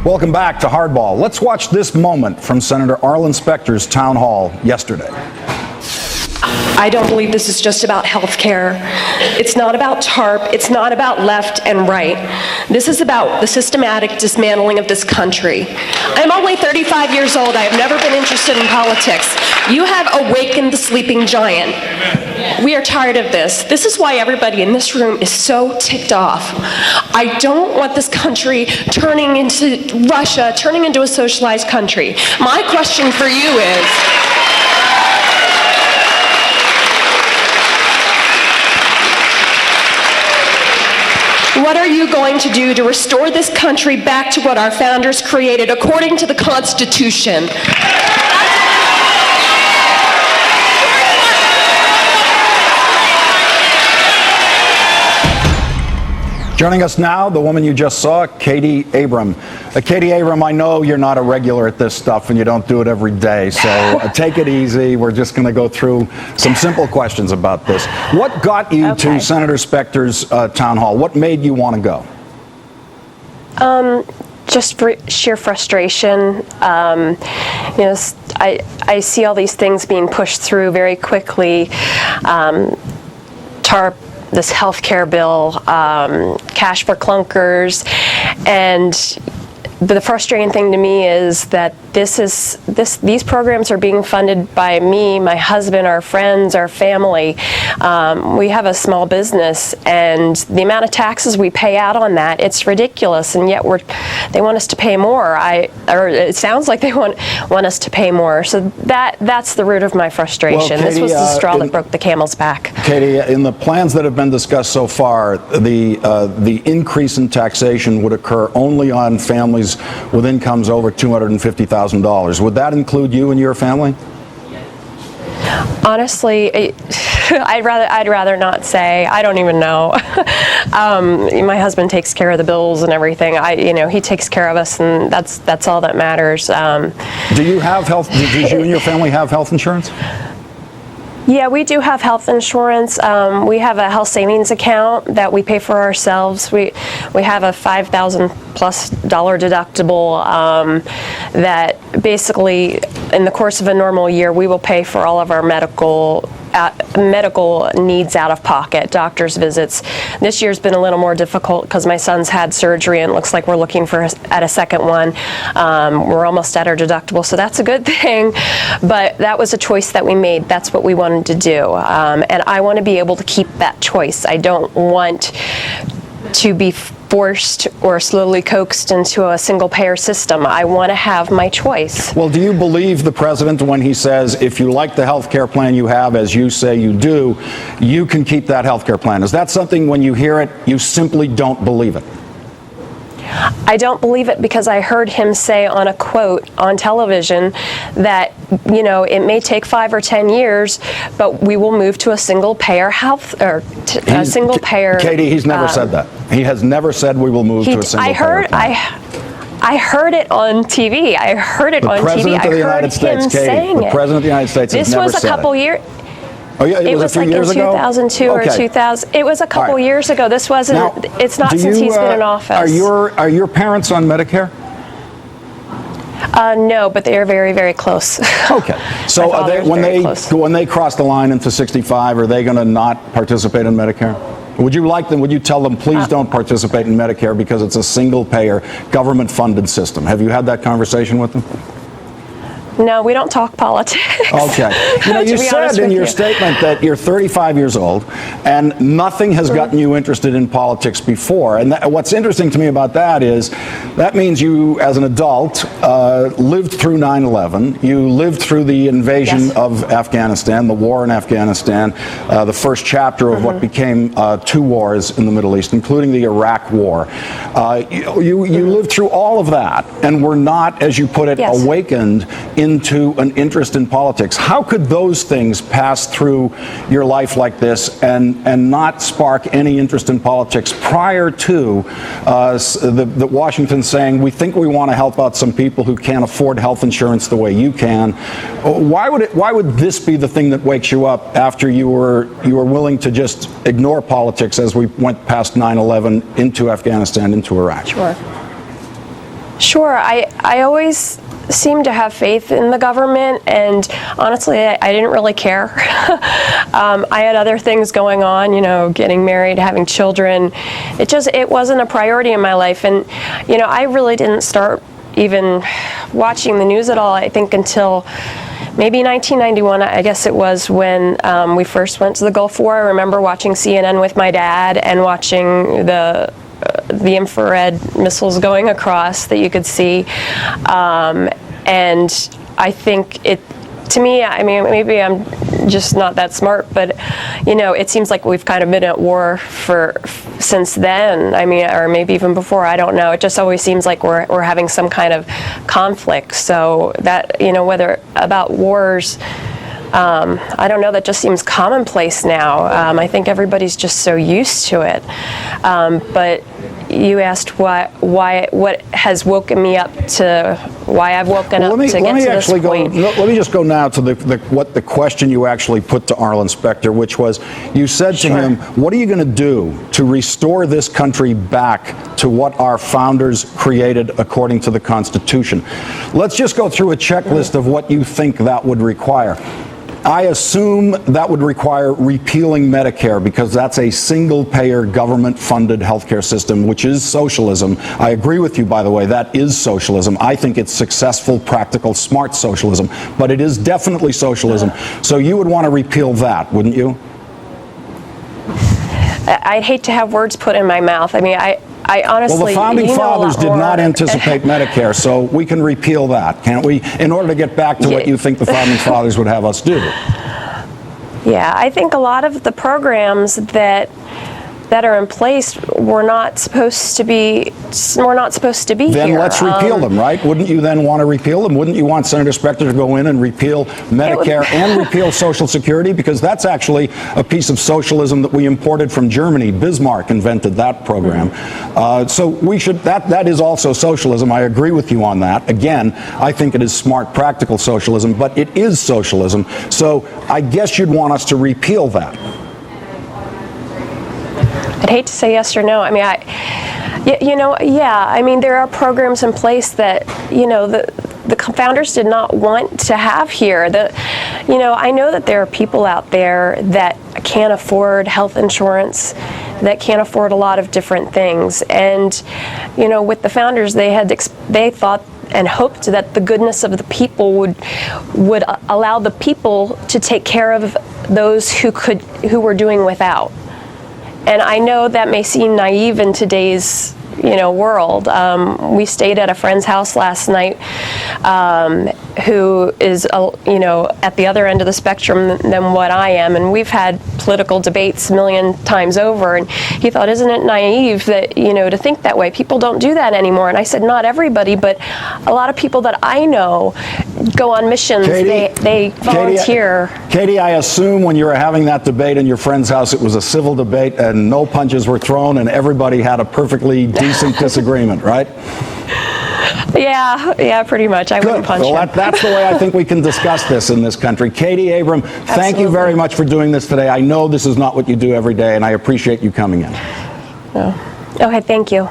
Welcome back to Hardball. Let's watch this moment from Senator Arlen Specter's town hall yesterday. I don't believe this is just about health care. It's not about TARP. It's not about left and right. This is about the systematic dismantling of this country. I'm only 35 years old. I have never been interested in politics. You have awakened the sleeping giant. We are tired of this. This is why everybody in this room is so ticked off. I don't want this country turning into Russia, turning into a socialized country. My question for you is, what are you going to do to restore this country back to what our founders created according to the Constitution? Joining us now, the woman you just saw, Katie Abram. Katie Abram, I know you're not a regular at this stuff and you don't do it every day, so take it easy. We're just going to go through some simple questions about this. What got you to Senator Specter's town hall? What made you want to go? Just sheer frustration. I see all these things being pushed through very quickly. TARP, this health care bill, cash for clunkers, and the frustrating thing to me is that these programs are being funded by me, my husband, our friends, our family. We have a small business, and the amount of taxes we pay out on that, it's ridiculous, and yet they want us to pay more. Or it sounds like they want us to pay more. So that's the root of my frustration. Well, Katie, this was the straw that broke the camel's back. Katie, in the plans that have been discussed so far, the increase in taxation would occur only on families with incomes over $250,000. Would that include you and your family? Honestly, I'd rather not say. I don't even know. My husband takes care of the bills and everything. He takes care of us, and that's all that matters. Do you have health? Did you and your family have health insurance? Yeah, we do have health insurance. We have a health savings account that we pay for ourselves. We have a $5,000+ deductible that basically, in the course of a normal year, we will pay for all of our medical needs out of pocket, doctor's visits. This year's been a little more difficult because my son's had surgery and it looks like we're looking at a second one. We're almost at our deductible, so that's a good thing. But that was a choice that we made. That's what we wanted to do. And I want to be able to keep that choice. I don't want to be forced or slowly coaxed into a single-payer system. I want to have my choice. Well, do you believe the president when he says, if you like the health care plan you have, as you say you do, you can keep that health care plan? Is that something when you hear it, you simply don't believe it? I don't believe it because I heard him say on a quote on television that, it may take 5 or 10 years, but we will move to a single-payer health, or a single-payer... Katie, he's never said that. He has never said we will move to a single-payer plan. I heard it on TV. I heard it on TV. The President of the United States, Katie, the President of the United States has never said it. This was a couple years... Oh, yeah, it was like in 2002 or 2000. It was a couple years ago. This wasn't. Now, it's not since he's been in office. Are your parents on Medicare? No, but they are very, very close. Okay. So when they cross the line into 65, are they going to not participate in Medicare? Would you tell them, please don't participate in Medicare because it's a single-payer, government-funded system? Have you had that conversation with them? No, we don't talk politics. Okay. You said in your statement that you're 35 years old and nothing has gotten you interested in politics before. And what's interesting to me about that is that means you, as an adult, lived through 9/11. You lived through the invasion of Afghanistan, the war in Afghanistan, the first chapter of what became 2 wars in the Middle East, including the Iraq War. You lived through all of that and were not, as you put it, awakened into an interest in politics. How could those things pass through your life like this and not spark any interest in politics prior to the Washington saying, we think we want to help out some people who can't afford health insurance the way you can? Why would this be the thing that wakes you up after you were willing to just ignore politics as we went past 9/11 into Afghanistan, into Iraq? Sure. Sure. I always seemed to have faith in the government, and honestly, I didn't really care. I had other things going on, getting married, having children. It wasn't a priority in my life, and I really didn't start even watching the news at all, I think, until maybe 1991, I guess it was, when we first went to the Gulf War. I remember watching CNN with my dad and watching the infrared missiles going across that you could see. And I think to me, maybe I'm just not that smart, but, it seems like we've kind of been at war since then. Or maybe even before, I don't know. It just always seems like we're having some kind of conflict. So that, whether about wars, I don't know, that just seems commonplace now. I think everybody's just so used to it. But you asked what has woken me up to why I've woken up to get to this point. Let me just go now to the question you actually put to Arlen Specter, which was, you said to him, what are you going to do to restore this country back to what our founders created according to the Constitution? Let's just go through a checklist of what you think that would require. I assume that would require repealing Medicare, because that's a single-payer, government-funded healthcare system, which is socialism. I agree with you, by the way, that is socialism. I think it's successful, practical, smart socialism, but it is definitely socialism. So you would want to repeal that, wouldn't you? I'd hate to have words put in my mouth. I honestly, well, the founding fathers did not anticipate Medicare, so we can repeal that, can't we? In order to get back to what you think the founding fathers would have us do. Yeah, I think a lot of the programs that are in place were not supposed to be. Then here. Let's repeal them, right? Wouldn't you then want to repeal them? Wouldn't you want Senator Specter to go in and repeal Medicare and repeal Social Security? Because that's actually a piece of socialism that we imported from Germany. Bismarck invented that program. So we should. That is also socialism. I agree with you on that. Again, I think it is smart, practical socialism, but it is socialism. So I guess you'd want us to repeal that. I'd hate to say yes or no. There are programs in place that, the founders did not want to have here. I know that there are people out there that can't afford health insurance, that can't afford a lot of different things. And, with the founders, they thought and hoped that the goodness of the people would allow the people to take care of those who were doing without. And I know that may seem naive in today's, world. We stayed at a friend's house last night who is, at the other end of the spectrum than what I am. And we've had political debates a million times over. And he thought, isn't it naive that, to think that way? People don't do that anymore. And I said, not everybody, but a lot of people that I know go on missions. They volunteer. Katie, I assume when you were having that debate in your friend's house, it was a civil debate and no punches were thrown and everybody had a perfectly decent disagreement, right? Yeah, pretty much. I wouldn't punch him. That's the way I think we can discuss this in this country. Katie Abram, thank you very much for doing this today. I know this is not what you do every day, and I appreciate you coming in. Okay, thank you.